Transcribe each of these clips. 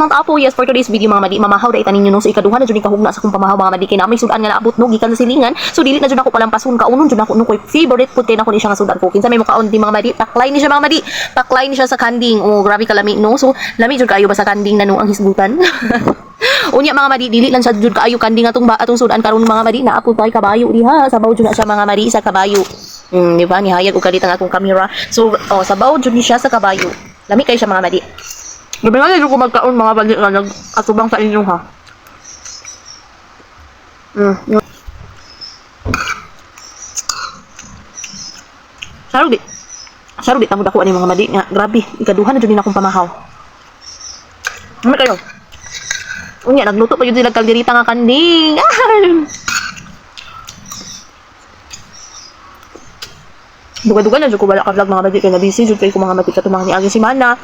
Mount Apo, yes, for today's video mga madi, mamahaw da itanin nyo no. So ikaduha na dyan kahugna sa kong pamahaw mga madi, kaya na may sudan nga naabot no, gikan sa silingan. So dili na dyan ako palampasun, kaunon dyan ako no, ko'y favorite food kaya na ko ni siya nga sudan ko. Kinsa may mukaon di mga madi, taklay ni siya mga madi, taklay ni siya sa kanding. Oh, grabe kalami no. So lami dyan kayo ba sa kanding na no ang hisgutan? Unya mga madi, dili lang sa jud kaayo kanding atong sudan karon mga madi, naapod tay kabayo diha, sabaw jud na siya mga madi sa kabayo. Di ba, nihayag ko kadit ang akong camera. So, sabaw jud ni siya sa kabayo. Lami kayo siya mga madi. Gabi nga nyo ko magkaon mga balik nga nag-atubang sa inyo ha. Saro di tamo dako ani mga madi nga grabe, ikaduhan na jud din akong pamahaw. Ano kayo? Unya nagluto pa jud sila kalderita nga kanding. Duga-duga na jud ko wala ka vlog mga madi kay na busy jud kay ko mga madi katumang ni agi semana.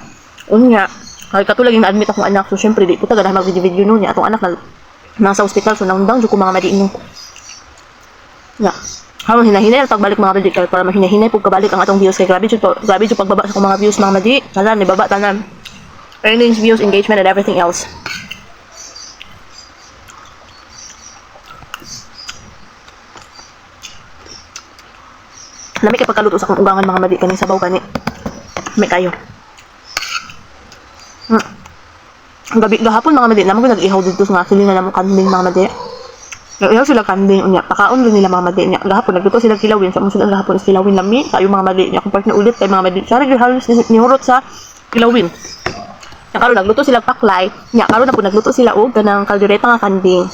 Unya kay katulad yung na-admit akong anak, so syempre di po taga dahil mag-video no niya atong anak na nasa ospital, so naundang jud ko mga madi no. Ya. Haron hinahinay pagbalik mga madi kay para mahinahinay pug kabalik ang atong views kay grabe jud pagbaba sa akong mga views mga madi. Tanan ni baba tanan. Earnings, views, engagement and everything else. Lami kay pagkaluto sa akong ugangan mga madi kaning sabaw kani. May kayo. Ang gabi gahapon mga madi naman ko nag-ihaw dito nga sila na namang kanding mga madi. Nag-ihaw sila kanding unya pakaon rin nila mga madi niya. Gahapon nagluto sila kilawin sa musunod gahapon is kilawin lami kayo mga madi niya kung part na ulit kay mga madi. Sari gyud halos nihurot sa kilawin. Nya karon nagluto sila paklay, nya karon na po nagluto sila og kanang kaldereta nga kanding.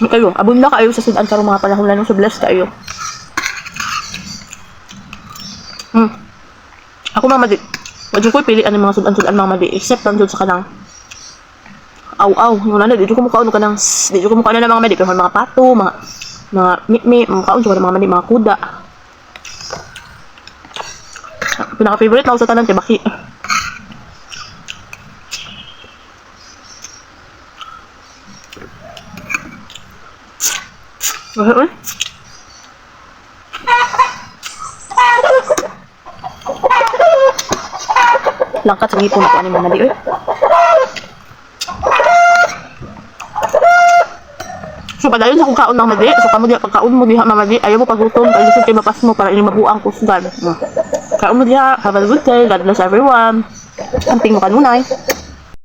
Kayo, abon na kayo sa sudan karong mga panahon lanong so blessed kayo. Ako mga madi, wadyo ko'y pilian ng mga sudan-sudan mga madi, except ang jud sa kanang aw-aw, yung nana, di ko mukhaon kanang, di ko mukhaon na mga madi, pero mga pato, mga mi mukhaon jud mga madi, mga kuda. Pinaka-favorite na ako sa tanan, kay baki. Langkat sa ngipon ako ani mga madi. So padayon sa kung kaon mga madi, so kamo diha pagkaon mo diha mga madi, ayaw mo pagutom, kay lisod kay mapas mo para ini mabuang kusgan. Kaon mo diha, have a good day, God bless everyone. Amping mo kanunay.